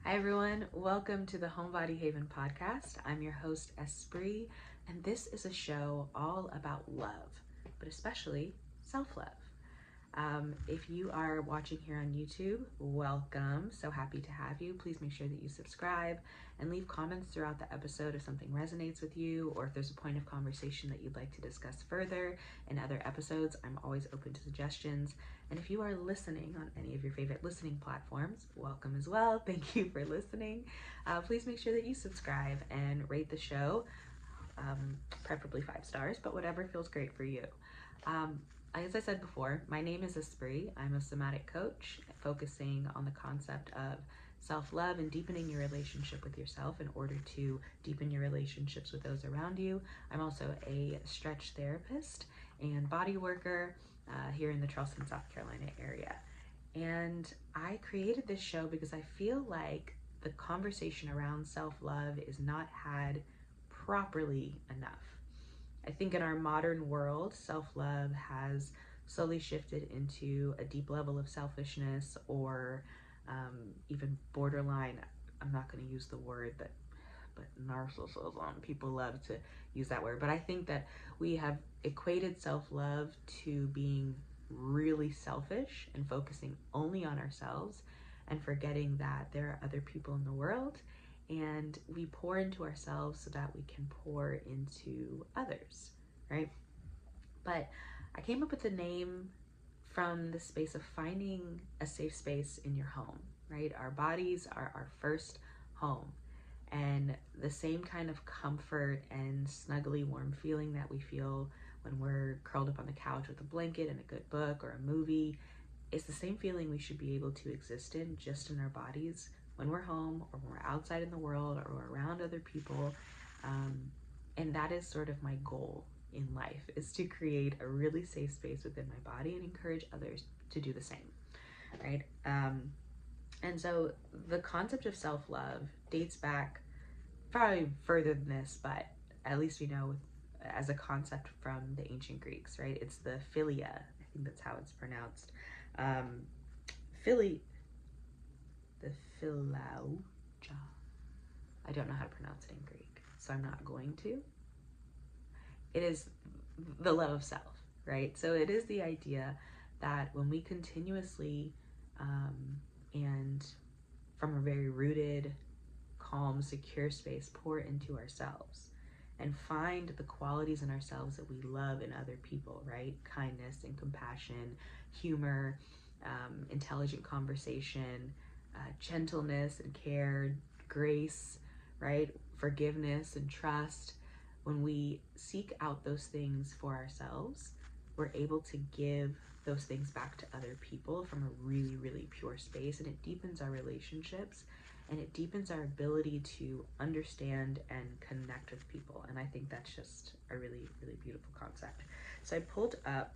Hi everyone, welcome to the Homebody Haven podcast. I'm your host Esprit, and this is a show all about love, but especially self-love. If you are watching here on YouTube, welcome. So happy to have you. Please make sure that you subscribe and leave comments throughout the episode if something resonates with you or if there's a point of conversation that you'd like to discuss further in other episodes. I'm always open to suggestions. And if you are listening on any of your favorite listening platforms, welcome as well. Thank you for listening. Please make sure that you subscribe and rate the show, preferably 5 stars, but whatever feels great for you. As I said before, my name is Esprit. I'm a somatic coach focusing on the concept of self-love and deepening your relationship with yourself in order to deepen your relationships with those around you. I'm also a stretch therapist and body worker here in the Charleston, South Carolina area. And I created this show because I feel like the conversation around self-love is not had properly enough. I think in our modern world, self-love has slowly shifted into a deep level of selfishness or even borderline, I'm not going to use the word, but narcissism. People love to use that word. But I think that we have equated self-love to being really selfish and focusing only on ourselves and forgetting that there are other people in the world, and we pour into ourselves so that we can pour into others, right? But I came up with the name from the space of finding a safe space in your home, right? Our bodies are our first home, and the same kind of comfort and snuggly warm feeling that we feel when we're curled up on the couch with a blanket and a good book or a movie is the same feeling we should be able to exist in just in our bodies when we're home or when we're outside in the world or we're around other people. And that is sort of my goal in life, is to create a really safe space within my body and encourage others to do the same, right? And so the concept of self-love dates back probably further than this, but at least we know as a concept from the ancient Greeks, right? It's the philia. I think that's how it's pronounced. Philly, the philauja. I don't know how to pronounce it in Greek, so I'm not going to. It is the love of self, right? So it is the idea that when we continuously and from a very rooted, calm, secure space pour into ourselves and find the qualities in ourselves that we love in other people, right? Kindness and compassion, humor, intelligent conversation, gentleness and care, grace, right? Forgiveness and trust. When we seek out those things for ourselves, we're able to give those things back to other people from a really, really pure space, and it deepens our relationships and it deepens our ability to understand and connect with people. And I think that's just a really, really beautiful concept. So I pulled up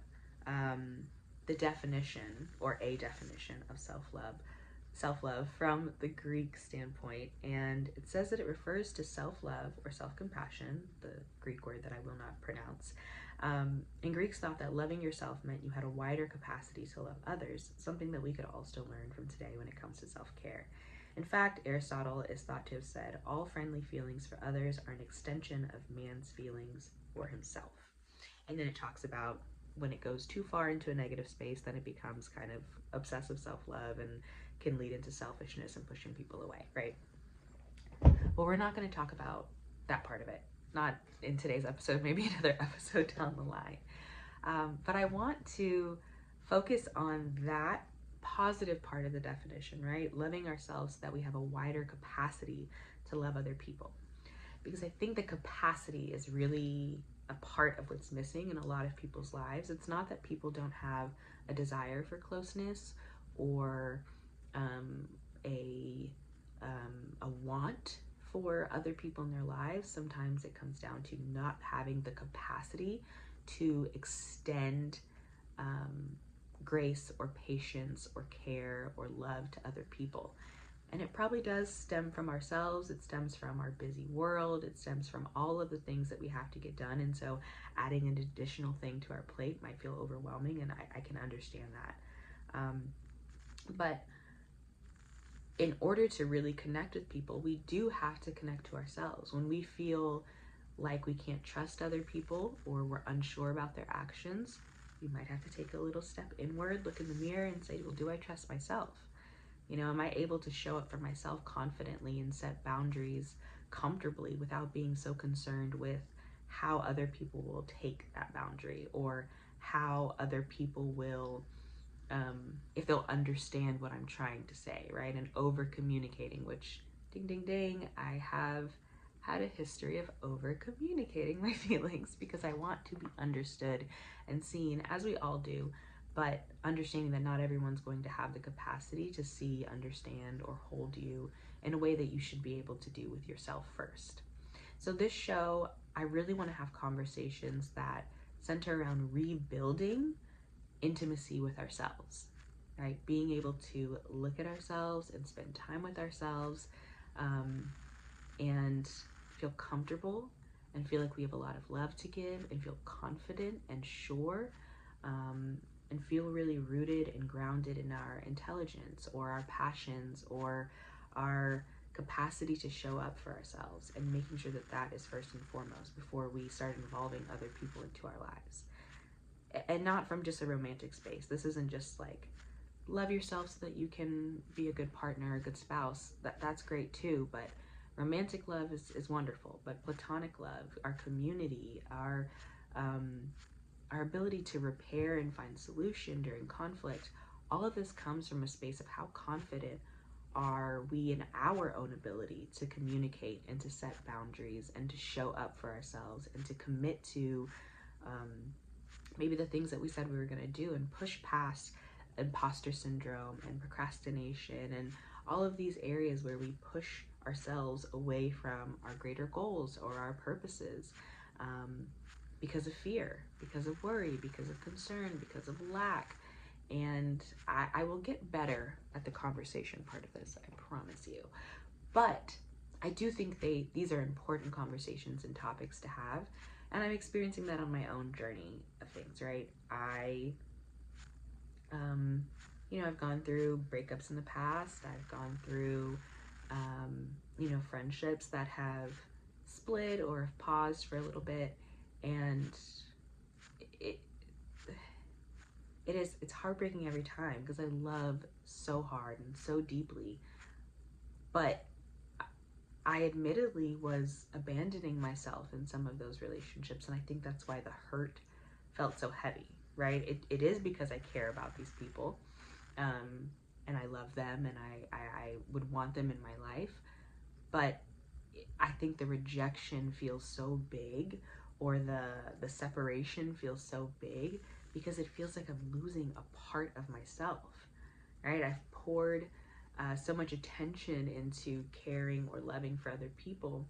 the definition, or a definition, of self-love from the Greek standpoint, and it says that it refers to self-love or self-compassion, the Greek word that I will not pronounce. And Greeks thought that loving yourself meant you had a wider capacity to love others, something that we could all still learn from today when it comes to self-care. In fact, Aristotle is thought to have said, all friendly feelings for others are an extension of man's feelings for himself. And then it talks about when it goes too far into a negative space, then it becomes kind of obsessive self-love and can lead into selfishness and pushing people away, right? Well, we're not going to talk about that part of it. Not in today's episode, maybe another episode down the line. But I want to focus on that positive part of the definition, right? Loving ourselves so that we have a wider capacity to love other people. Because I think the capacity is really a part of what's missing in a lot of people's lives. It's not that people don't have a desire for closeness or a want for other people in their lives. Sometimes it comes down to not having the capacity to extend grace or patience or care or love to other people. And it probably does stem from ourselves. It stems from our busy world. It stems from all of the things that we have to get done. And so adding an additional thing to our plate might feel overwhelming, and I can understand that. But in order to really connect with people, we do have to connect to ourselves. When we feel like we can't trust other people or we're unsure about their actions, you might have to take a little step inward, look in the mirror and say, well, do I trust myself? You know, am I able to show up for myself confidently and set boundaries comfortably without being so concerned with how other people will take that boundary, or how other people will, if they'll understand what I'm trying to say, right? And over communicating, which, ding, ding, ding, I have had a history of over communicating my feelings because I want to be understood and seen, as we all do, but understanding that not everyone's going to have the capacity to see, understand, or hold you in a way that you should be able to do with yourself first. So this show, I really want to have conversations that center around rebuilding intimacy with ourselves, right? Being able to look at ourselves and spend time with ourselves, and feel comfortable and feel like we have a lot of love to give and feel confident and sure, and feel really rooted and grounded in our intelligence or our passions or our capacity to show up for ourselves, and making sure that that is first and foremost before we start involving other people into our lives. And not from just a romantic space. This isn't just like love yourself so that you can be a good partner, a good spouse. That's great too, but romantic love is wonderful. But platonic love, our community, our ability to repair and find solution during conflict, all of this comes from a space of how confident are we in our own ability to communicate and to set boundaries and to show up for ourselves and to commit to maybe the things that we said we were going to do, and push past imposter syndrome and procrastination and all of these areas where we push ourselves away from our greater goals or our purposes, because of fear, because of worry, because of concern, because of lack. And I will get better at the conversation part of this, I promise you. But I do think these are important conversations and topics to have. And I'm experiencing that on my own journey of things, right? I've gone through breakups in the past. I've gone through, friendships that have split or have paused for a little bit. And it, it's heartbreaking every time because I love so hard and so deeply. But I admittedly was abandoning myself in some of those relationships, and I think that's why the hurt felt so heavy, right? It is because I care about these people, and I love them, and I would want them in my life, but I think the rejection feels so big, or the separation feels so big, because it feels like I'm losing a part of myself, right? I've poured so much attention into caring or loving for other people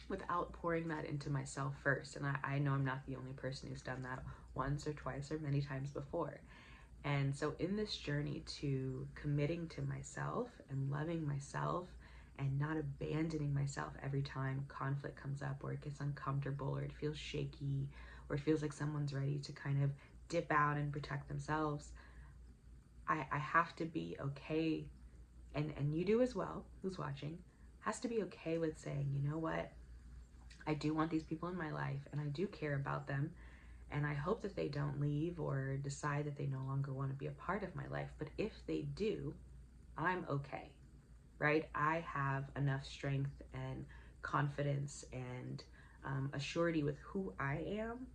without pouring that into myself first. And I know I'm not the only person who's done that once or twice or many times before. And so in this journey to committing to myself and loving myself and not abandoning myself every time conflict comes up, or it gets uncomfortable, or it feels shaky, or it feels like someone's ready to kind of dip out and protect themselves, I have to be okay, and you do as well, who's watching, has to be okay with saying, you know what, I do want these people in my life and I do care about them, and I hope that they don't leave or decide that they no longer want to be a part of my life. But if they do, I'm okay, right? I have enough strength and confidence and a surety with who I am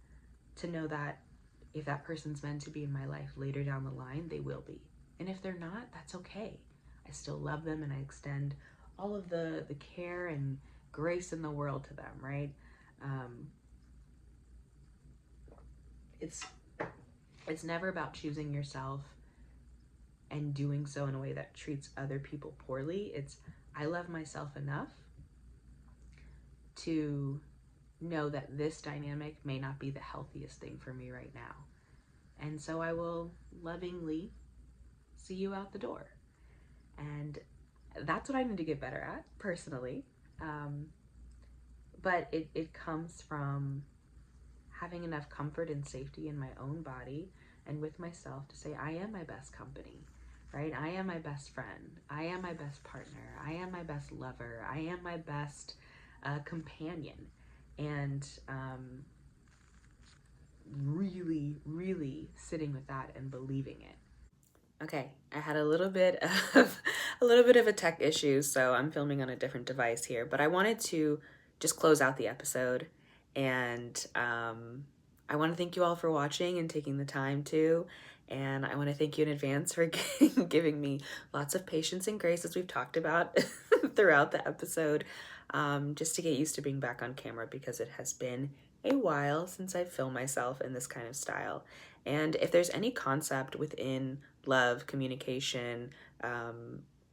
to know that if that person's meant to be in my life later down the line, they will be. And if they're not, that's okay. I still love them and I extend all of the care and grace in the world to them, right? It's never about choosing yourself and doing so in a way that treats other people poorly. It's, I love myself enough to know that this dynamic may not be the healthiest thing for me right now. And so I will lovingly see you out the door. And that's what I need to get better at personally. But it comes from having enough comfort and safety in my own body and with myself to say I am my best company. right? I am my best friend. I am my best partner. I am my best lover. I am my best companion. And really, really sitting with that and believing it. Okay, I had a little bit of a tech issue, so I'm filming on a different device here. But I wanted to just close out the episode, and I want to thank you all for watching and taking the time to. And I want to thank you in advance for giving me lots of patience and grace, as we've talked about throughout the episode, just to get used to being back on camera, because it has been a while since I've filmed myself in this kind of style. And if there's any concept within love, communication,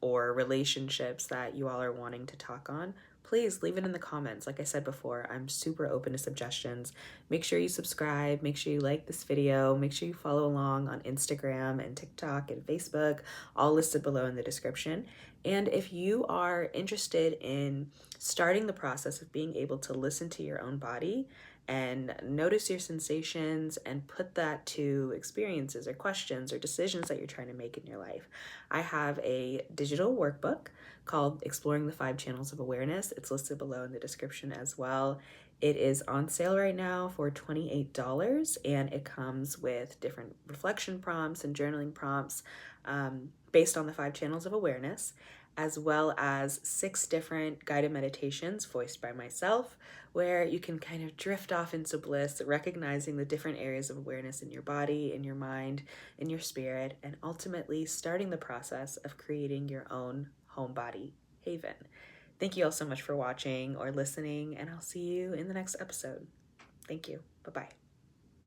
or relationships that you all are wanting to talk on, please leave it in the comments. Like I said before, I'm super open to suggestions. Make sure you subscribe, make sure you like this video, make sure you follow along on Instagram and TikTok and Facebook, all listed below in the description. And if you are interested in starting the process of being able to listen to your own body and notice your sensations and put that to experiences or questions or decisions that you're trying to make in your life, I have a digital workbook called Exploring the 5 Channels of Awareness. It's listed below in the description as well. It is on sale right now for $28, and it comes with different reflection prompts and journaling prompts based on the 5 channels of awareness, as well as 6 different guided meditations voiced by myself, where you can kind of drift off into bliss, recognizing the different areas of awareness in your body, in your mind, in your spirit, and ultimately starting the process of creating your own home body haven. Thank you all so much for watching or listening, and I'll see you in the next episode. Thank you. Bye-bye.